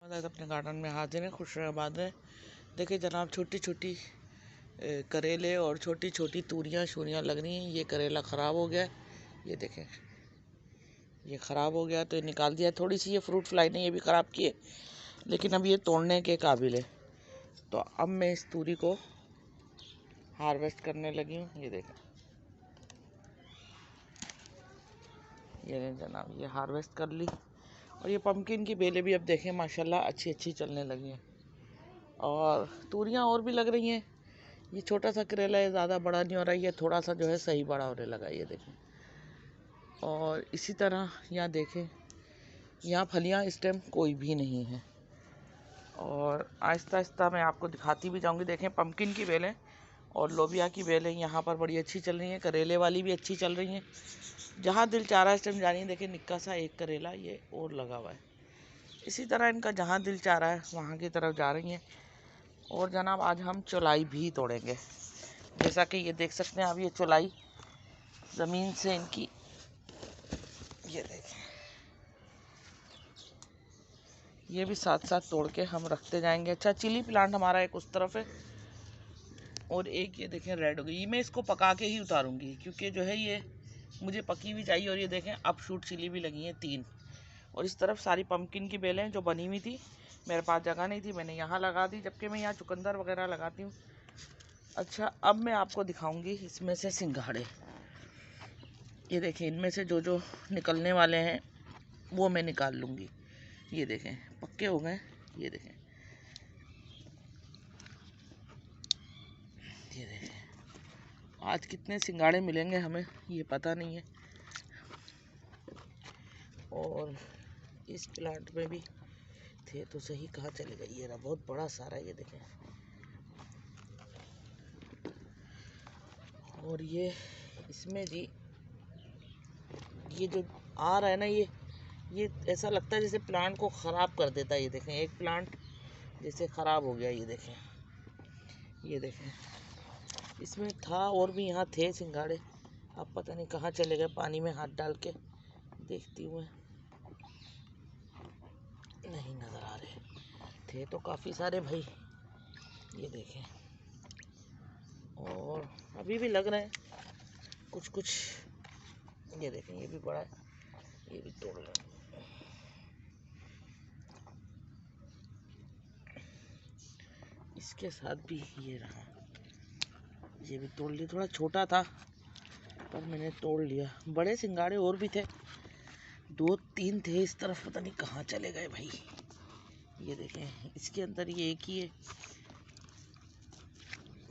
अपने गार्डन में हाजिर है, खुशराबाद है। देखिए जनाब, छोटी छोटी करेले और छोटी छोटी तूरियां शूरियां लग रही हैं। ये करेला ख़राब हो गया है, ये देखें, ये ख़राब हो गया तो ये निकाल दिया। थोड़ी सी ये फ्रूट फ्लाई ने ये भी ख़राब की है, लेकिन अब ये तोड़ने के काबिल है। तो अब मैं इस तूरी को हार्वेस्ट करने लगी हूँ। ये देखें, ये जनाब, ये हार्वेस्ट कर ली। और ये पम्पकिन की बेलें भी अब देखें माशाल्लाह अच्छी अच्छी चलने लगी हैं। और तूरियां और भी लग रही हैं। ये छोटा सा करेला है, ज़्यादा बड़ा नहीं हो रहा है, ये थोड़ा सा जो है सही बड़ा होने लगा, ये देखें। और इसी तरह यहाँ देखें, यहाँ फलियाँ इस टाइम कोई भी नहीं है। और आहिस्ता आहिस्ता मैं आपको दिखाती भी जाऊँगी। देखें, पम्पकिन की बेलें और लोबिया की बेलें यहाँ पर बड़ी अच्छी चल रही हैं। करेले वाली भी अच्छी चल रही हैं। जहाँ दिल चाह रहा है इस टाइम जा रही है। देखिए निक्का सा एक करेला ये और लगा हुआ है। इसी तरह इनका जहाँ दिल चाह रहा है वहाँ की तरफ जा रही हैं। और जनाब, आज हम चौलाई भी तोड़ेंगे। जैसा कि ये देख सकते हैं, अब ये चौलाई ज़मीन से इनकी, ये देखें, ये भी साथ साथ तोड़ के हम रखते जाएंगे। अच्छा, चिली प्लांट हमारा एक उस तरफ है और एक ये देखें रेड हो गई। मैं इसको पका के ही उतारूंगी क्योंकि जो है ये मुझे पकी हुई चाहिए। और ये देखें, अब शूट चिली भी लगी हैं 3। और इस तरफ सारी पम्पकिन की बेलें जो बनी हुई थी, मेरे पास जगह नहीं थी, मैंने यहाँ लगा दी, जबकि मैं यहाँ चुकंदर वगैरह लगाती हूँ। अच्छा, अब मैं आपको दिखाऊंगी इसमें से सिंघाड़े। ये देखें, इनमें से जो जो निकलने वाले हैं वो मैं निकाल लूँगी। ये देखें, पक्के हो गए। ये देखें, ये देखें, आज कितने सिंघाड़े मिलेंगे हमें ये पता नहीं है। और इस प्लांट में भी थे तो सही, कहाँ चले गए? ये रहा, बहुत बड़ा सारा, ये देखें। और ये इसमें जी, ये जो आ रहा है ना, ये ऐसा लगता है जैसे प्लांट को ख़राब कर देता है। ये देखें, एक प्लांट जैसे ख़राब हो गया। ये देखें, ये देखें, इसमें था और भी यहाँ थे सिंघाड़े, अब पता नहीं कहाँ चले गए। पानी में हाथ डाल के देखती हूँ, नहीं नज़र आ रहे। थे तो काफ़ी सारे भाई, ये देखें। और अभी भी लग रहे हैं कुछ कुछ। ये देखें, ये भी बड़ा है, ये भी तोड़ लें। इसके साथ भी ये रहा, ये भी तोड़ लिया। थोड़ा छोटा था पर मैंने तोड़ लिया। बड़े सिंघाड़े और भी थे, 2-3 थे इस तरफ, पता नहीं कहाँ चले गए भाई। ये देखें, इसके अंदर ये एक ही है,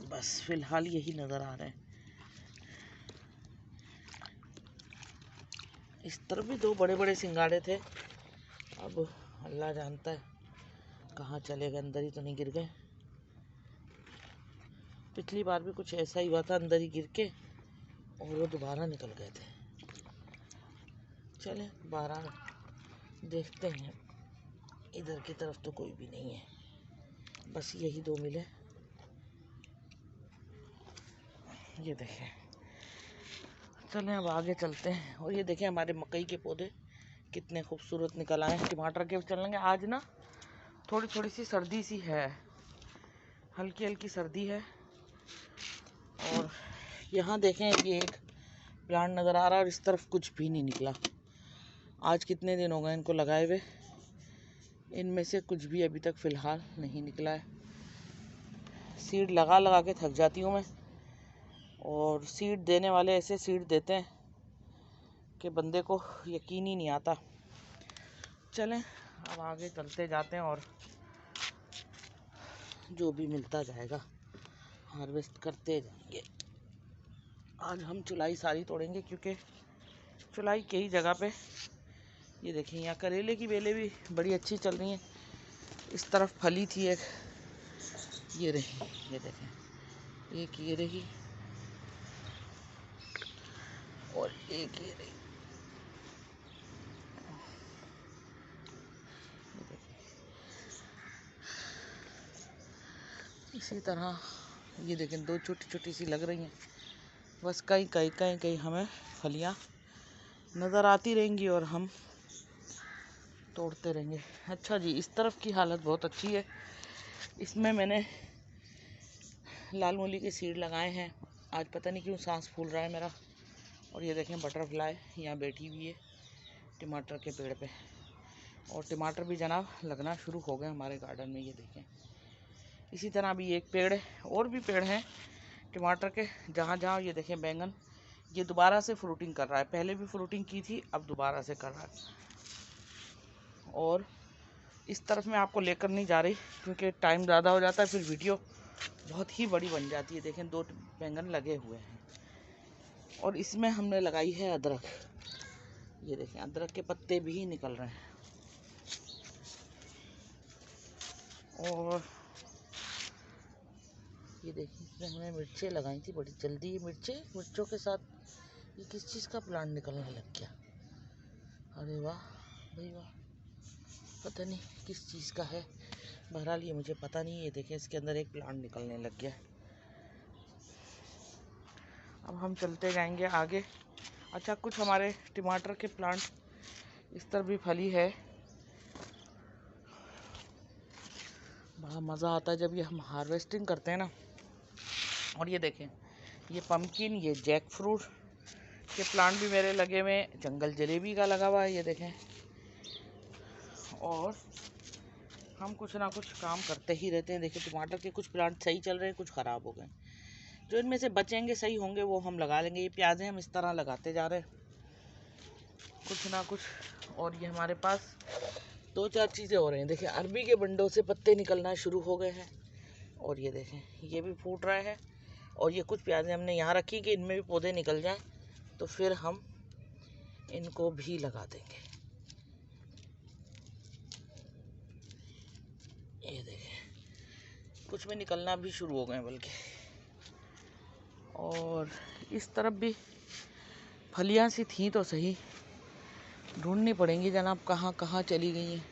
बस फिलहाल यही नज़र आ रहे हैं। इस तरफ भी 2 बड़े बड़े सिंघाड़े थे, अब अल्लाह जानता है कहाँ चले गए। अंदर ही तो नहीं गिर गए? पिछली बार भी कुछ ऐसा ही हुआ था, अंदर ही गिर के और वो दोबारा निकल गए थे। चलें बाहर देखते हैं। इधर की तरफ तो कोई भी नहीं है, बस यही 2 मिले। ये देखें, चलें अब आगे चलते हैं। और ये देखें, हमारे मकई के पौधे कितने खूबसूरत निकल आए हैं। टमाटर के चलेंगे। आज ना थोड़ी थोड़ी सी सर्दी सी है, हल्की हल्की सर्दी है। और यहाँ देखें, ये एक प्लांट नज़र आ रहा है और इस तरफ कुछ भी नहीं निकला। आज कितने दिन हो गए इनको लगाए हुए, इनमें से कुछ भी अभी तक फ़िलहाल नहीं निकला है। सीड लगा लगा के थक जाती हूँ मैं। और सीड देने वाले ऐसे सीड देते हैं कि बंदे को यकीन ही नहीं आता। चलें अब आगे चलते जाते हैं और जो भी मिलता जाएगा हार्वेस्ट करते जाएंगे। आज हम चुलाई सारी तोड़ेंगे क्योंकि चुलाई कई जगह पे, ये देखें, यहाँ करेले की बेलें भी बड़ी अच्छी चल रही हैं। इस तरफ फली थी एक, ये रही, ये देखें, एक ये रही और एक ये रही। इसी तरह ये देखें, 2 छोटी छोटी सी लग रही हैं। बस कहीं कहीं कहीं कहीं हमें फलियाँ नज़र आती रहेंगी और हम तोड़ते रहेंगे। अच्छा जी, इस तरफ की हालत बहुत अच्छी है। इसमें मैंने लाल मूली के सीड लगाए हैं। आज पता नहीं क्यों सांस फूल रहा है मेरा। और ये देखें बटरफ्लाई यहाँ बैठी हुई है टमाटर के पेड़ पे। और टमाटर भी जनाब लगना शुरू हो गए हमारे गार्डन में, ये देखें। इसी तरह भी एक पेड़ है, और भी पेड़ हैं टमाटर के, जहाँ जहाँ ये देखें बैंगन ये दोबारा से फ्रूटिंग कर रहा है। पहले भी फ्रूटिंग की थी, अब दोबारा से कर रहा है। और इस तरफ मैं आपको लेकर नहीं जा रही क्योंकि टाइम ज़्यादा हो जाता है, फिर वीडियो बहुत ही बड़ी बन जाती है। देखें 2 बैंगन लगे हुए हैं। और इसमें हमने लगाई है अदरक। ये देखें अदरक के पत्ते भी निकल रहे हैं। और ये देखिए इसमें हमने मिर्चें लगाई थी बड़ी जल्दी। ये मिर्चों के साथ ये किस चीज़ का प्लांट निकलने लग गया। अरे वाह भाई वाह, पता नहीं किस चीज़ का है, बहरहाल ये मुझे पता नहीं। ये देखें इसके अंदर एक प्लांट निकलने लग गया। अब हम चलते जाएंगे आगे। अच्छा, कुछ हमारे टमाटर के प्लांट इस तरह भी फली है। बड़ा मज़ा आता है जब ये हम हार्वेस्टिंग करते हैं ना। और ये देखें ये पम्पकिन, ये जैक फ्रूट के प्लांट भी मेरे लगे हुए हैं। जंगल जलेबी का लगा हुआ है, ये देखें। और हम कुछ ना कुछ काम करते ही रहते हैं। देखिए टमाटर के कुछ प्लांट सही चल रहे हैं, कुछ ख़राब हो गए। जो इनमें से बचेंगे सही होंगे वो हम लगा लेंगे। ये प्याज़ें हम इस तरह लगाते जा रहे हैं कुछ ना कुछ। और ये हमारे पास 2-4 चीज़ें हो रही हैं। देखिए अरबी के बंडों से पत्ते निकलना शुरू हो गए हैं। और ये देखें ये भी फूट रहा है। और ये कुछ प्याज़ें हमने यहाँ रखी कि इनमें भी पौधे निकल जाएं, तो फिर हम इनको भी लगा देंगे। ये देखें कुछ में निकलना भी शुरू हो गए बल्कि। और इस तरफ भी फलियां सी थी तो सही, ढूंढनी पड़ेंगी जनाब कहाँ कहाँ चली गई हैं।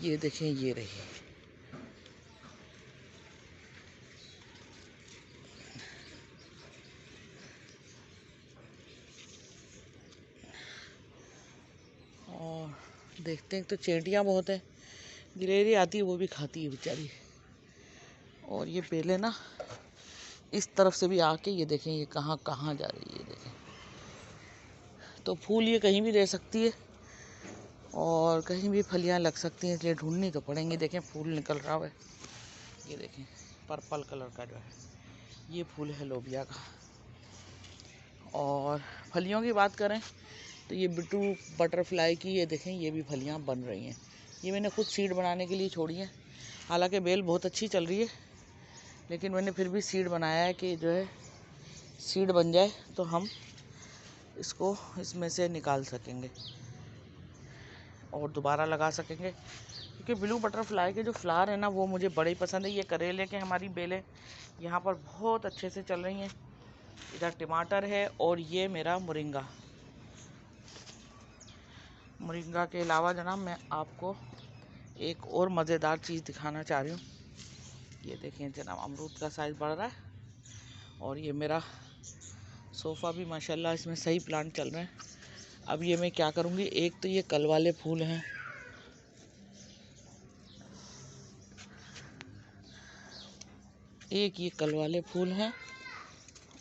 ये देखें ये रही। और देखते हैं तो चींटियाँ बहुत हैं, गिलहरी आती है वो भी खाती है बेचारी। और ये बेलें ना इस तरफ से भी आके ये देखें ये कहाँ कहाँ जा रही है। ये देखें तो फूल ये कहीं भी ले सकती है और कहीं भी फलियाँ लग सकती हैं, इसलिए ढूंढनी तो पड़ेंगी। देखें फूल निकल रहा है, ये देखें पर्पल कलर का जो है ये फूल है लोबिया का। और फलियों की बात करें तो ये बिट्टू बटरफ्लाई की ये देखें ये भी फलियाँ बन रही हैं। ये मैंने खुद सीड बनाने के लिए छोड़ी हैं। हालांकि बेल बहुत अच्छी चल रही है, लेकिन मैंने फिर भी सीड बनाया है कि जो है सीड बन जाए तो हम इसको इसमें से निकाल सकेंगे और दोबारा लगा सकेंगे। क्योंकि ब्लू बटरफ्लाई के जो फ्लावर है ना वो मुझे बड़े ही पसंद है। ये करेले के हमारी बेलें यहाँ पर बहुत अच्छे से चल रही हैं। इधर टमाटर है और ये मेरा मोरिंगा के अलावा जनाब मैं आपको एक और मज़ेदार चीज़ दिखाना चाह रही हूँ। ये देखें जनाब अमरूद का साइज़ बढ़ रहा है। और ये मेरा सोफ़ा भी माशाल्लाह इसमें सही प्लांट चल रहे हैं। अब ये मैं क्या करूँगी, एक तो ये कल वाले फूल हैं, एक ये कल वाले फूल हैं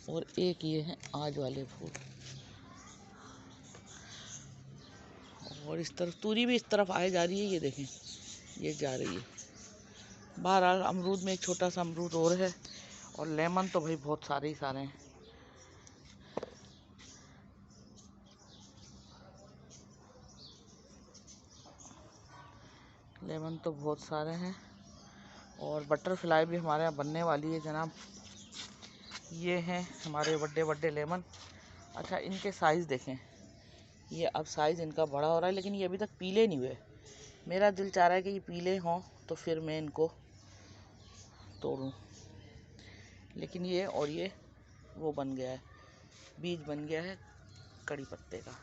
और एक ये हैं आज वाले फूल। और इस तरफ तूरी भी इस तरफ आए जा रही है, ये देखें ये जा रही है। बहरहाल अमरूद में एक छोटा सा अमरूद और है। और लेमन तो भाई बहुत सारे ही सारे हैं। लेमन तो बहुत सारे हैं। और बटरफ्लाई भी हमारे यहाँ बनने वाली है जनाब। ये हैं हमारे बड़े बड़े लेमन। अच्छा इनके साइज़ देखें, ये अब साइज़ इनका बड़ा हो रहा है, लेकिन ये अभी तक पीले नहीं हुए। मेरा दिल चाह रहा है कि ये पीले हों तो फिर मैं इनको तोड़ूं। लेकिन ये और ये वो बन गया है, बीज बन गया है कड़ी पत्ते का।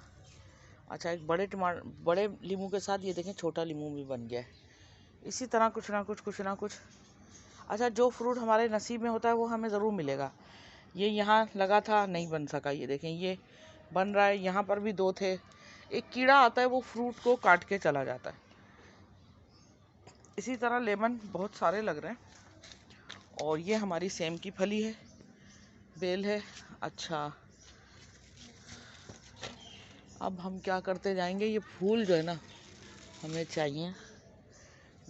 अच्छा एक बड़े लीमू के साथ ये देखें छोटा लीमू भी बन गया है। इसी तरह कुछ ना कुछ। अच्छा जो फ्रूट हमारे नसीब में होता है वो हमें ज़रूर मिलेगा। ये यहाँ लगा था नहीं बन सका, ये देखें ये बन रहा है। यहाँ पर भी 2 थे, एक कीड़ा आता है वो फ्रूट को काट के चला जाता है। इसी तरह लेमन बहुत सारे लग रहे हैं। और ये हमारी सेम की फली है, बेल है। अच्छा, अब हम क्या करते जाएंगे, ये फूल जो है ना हमें चाहिए,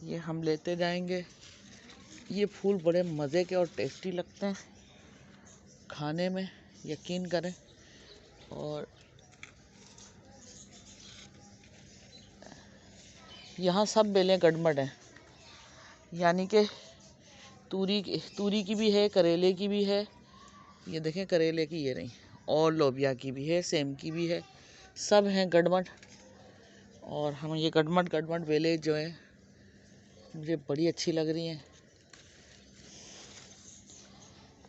ये हम लेते जाएंगे। ये फूल बड़े मज़े के और टेस्टी लगते हैं खाने में, यकीन करें। और यहाँ सब बेलें गड़मड़ हैं, यानी कि तूरी की भी है, करेले की भी है। ये देखें करेले की, ये नहीं, और लोबिया की भी है, सेम की भी है, सब हैं गड़मड़। और हम ये गड़मड़ बेलें जो हैं मुझे बड़ी अच्छी लग रही हैं,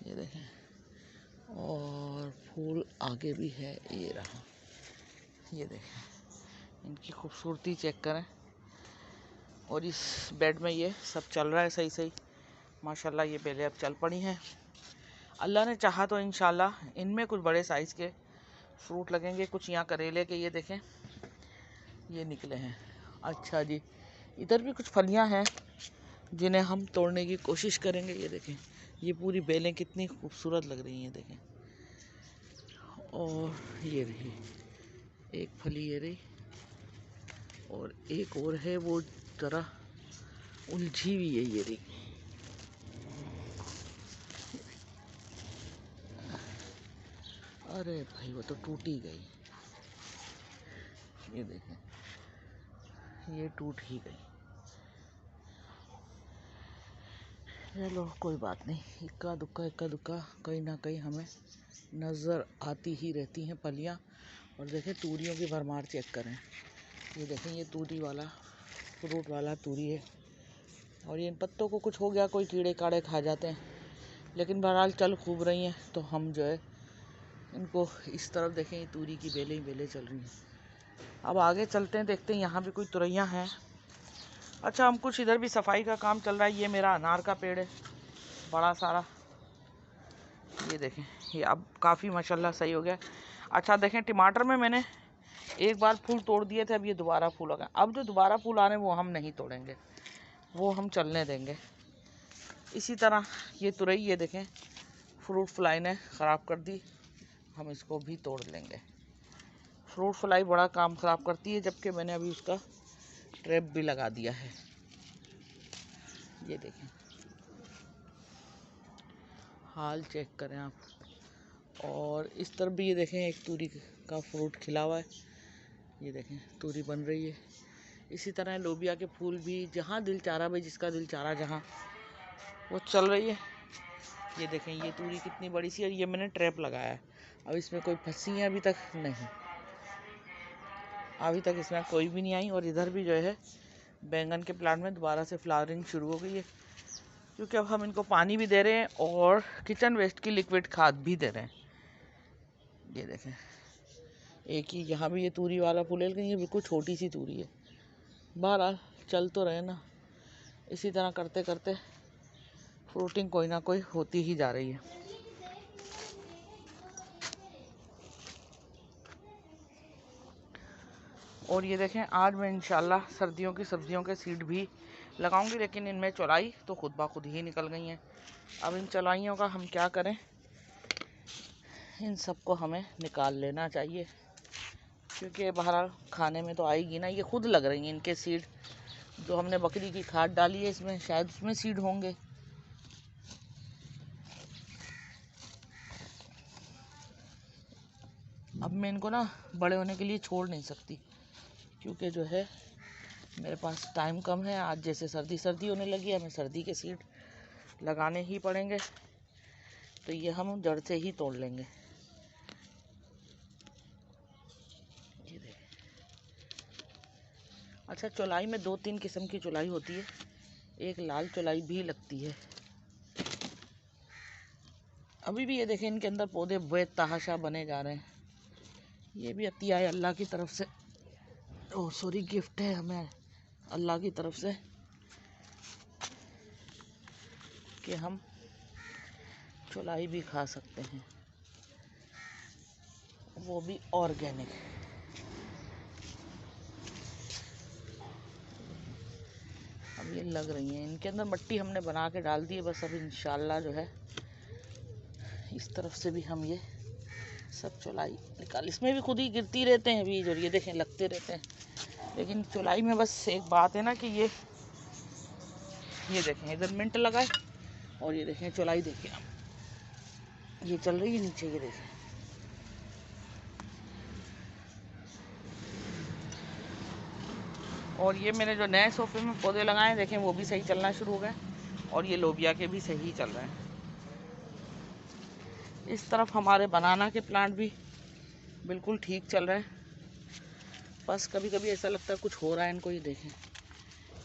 ये देखें। और फूल आगे भी है, ये रहा, ये देखें, इनकी खूबसूरती चेक करें। और इस बेड में ये सब चल रहा है सही सही, माशाल्लाह। ये बेलें अब चल पड़ी हैं। अल्लाह ने चाहा तो इंशाल्लाह इनमें कुछ बड़े साइज़ के फ्रूट लगेंगे। कुछ यहाँ करेले के ये देखें, ये निकले हैं। अच्छा जी, इधर भी कुछ फलियाँ हैं जिन्हें हम तोड़ने की कोशिश करेंगे। ये देखें, ये पूरी बेलें कितनी खूबसूरत लग रही हैं, देखें। और ये रही एक फली, ये रही, और एक और है वो ज़रा उलझी हुई है, ये रही। अरे भाई वो तो टूट ही गई, ये देखें, ये टूट ही गई। चलो कोई बात नहीं, इक्का दुक्का कहीं ना कहीं हमें नज़र आती ही रहती हैं फलियाँ। और देखें तूरियों की भरमार चेक करें, ये देखें, ये तूरी वाला फ्रूट वाला तूरी है। और ये इन पत्तों को कुछ हो गया, कोई कीड़े काड़े खा जाते हैं, लेकिन बहरहाल चल खूब रही हैं। तो हम जो है इनको इस तरफ देखें, ये तूरी की बेलें ही बेलें चल रही हैं। अब आगे चलते हैं, देखते हैं यहाँ भी कोई तुरैयाँ हैं। अच्छा, हम कुछ इधर भी सफाई का काम चल रहा है। ये मेरा अनार का पेड़ है बड़ा सारा, ये देखें, ये अब काफ़ी माशाल्लाह सही हो गया। अच्छा देखें, टमाटर में मैंने एक बार फूल तोड़ दिए थे, अब ये दोबारा फूल आ गए। अब जो दोबारा फूल आ रहे हैं वो हम नहीं तोड़ेंगे, वो हम चलने देंगे। इसी तरह ये तुरई, ये देखें, फ्रूट फ्लाई ने ख़राब कर दी, हम इसको भी तोड़ लेंगे। फ्रूट फ्लाई बड़ा काम ख़राब करती है, जबकि मैंने अभी उसका ट्रैप भी लगा दिया है, ये देखें, हाल चेक करें आप। और इस तरफ भी ये देखें, एक तूरी का फ्रूट खिला हुआ है, ये देखें तूरी बन रही है। इसी तरह लोबिया के फूल भी जहाँ दिल चाह रहा, भाई जिसका दिल चाह रहा जहाँ, वो चल रही है। ये देखें, ये तूरी कितनी बड़ी सी है, और ये मैंने ट्रैप लगाया है। अब इसमें कोई फंसी है अभी तक नहीं, अभी तक इसमें कोई भी नहीं आई। और इधर भी जो है बैंगन के प्लांट में दोबारा से फ्लावरिंग शुरू हो गई है, क्योंकि अब हम इनको पानी भी दे रहे हैं और किचन वेस्ट की लिक्विड खाद भी दे रहे हैं। ये देखें, एक ही यहाँ भी ये तूरी वाला फूल है, लेकिन ये बिल्कुल छोटी सी तूरी है। बहरहाल चल तो रहे ना, इसी तरह करते करते फ्रूटिंग कोई ना कोई होती ही जा रही है। और ये देखें, आज मैं इंशाल्लाह सर्दियों की सब्जियों के सीड भी लगाऊंगी, लेकिन इनमें चौलाई तो खुद ब खुद ही निकल गई हैं। अब इन चौलाइयों का हम क्या करें, इन सबको हमें निकाल लेना चाहिए, क्योंकि बहरहाल खाने में तो आएगी ना। ये खुद लग रही हैं इनके सीड, जो हमने बकरी की खाद डाली है इसमें, शायद उसमें सीड होंगे। अब मैं इनको ना बड़े होने के लिए छोड़ नहीं सकती, क्योंकि जो है मेरे पास टाइम कम है। आज जैसे सर्दी होने लगी है, हमें सर्दी के सीड लगाने ही पड़ेंगे, तो ये हम जड़ से ही तोड़ लेंगे। अच्छा, चौलाई में 2-3 किस्म की चौलाई होती है, एक लाल चौलाई भी लगती है। अभी भी ये देखें, इनके अंदर पौधे बेतहाशा बने जा रहे हैं। ये भी अतिया है अल्लाह की तरफ से, ओह सॉरी, गिफ्ट है हमें अल्लाह की तरफ से कि हम चौलाई भी खा सकते हैं, वो भी ऑर्गेनिक। अब ये लग रही हैं, इनके अंदर मट्टी हमने बना के डाल दी है। बस अब इंशाल्लाह जो है इस तरफ से भी हम ये सब चौलाई निकाल, इसमें भी खुद ही गिरती रहते हैं बीज और ये देखें लगते रहते हैं। लेकिन चौलाई में बस एक बात है ना कि ये देखें इधर मिंट लगा है और ये देखें चौलाई देखें आप, ये चल रही है नीचे, ये देखें। और ये मैंने जो नए सोफे में पौधे लगाए देखें वो भी सही चलना शुरू हो गए और ये लोबिया के भी सही चल रहे हैं। इस तरफ हमारे बनाना के प्लांट भी बिल्कुल ठीक चल रहे हैं। बस कभी कभी ऐसा लगता है कुछ हो रहा है इनको, ये देखें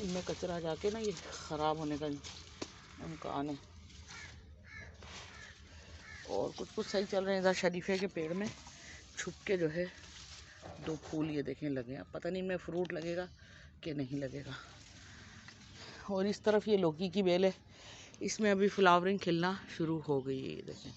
इनमें कचरा जाके ना ये ख़राब होने का इम्कान है। और कुछ सही चल रहे हैं। इधर शरीफे के पेड़ में छुप के जो है 2 फूल ये देखें लगे हैं, पता नहीं इनमें फ्रूट लगेगा कि नहीं लगेगा। और इस तरफ ये लौकी की बेल है, इसमें अभी फ्लावरिंग खिलना शुरू हो गई है, ये देखें।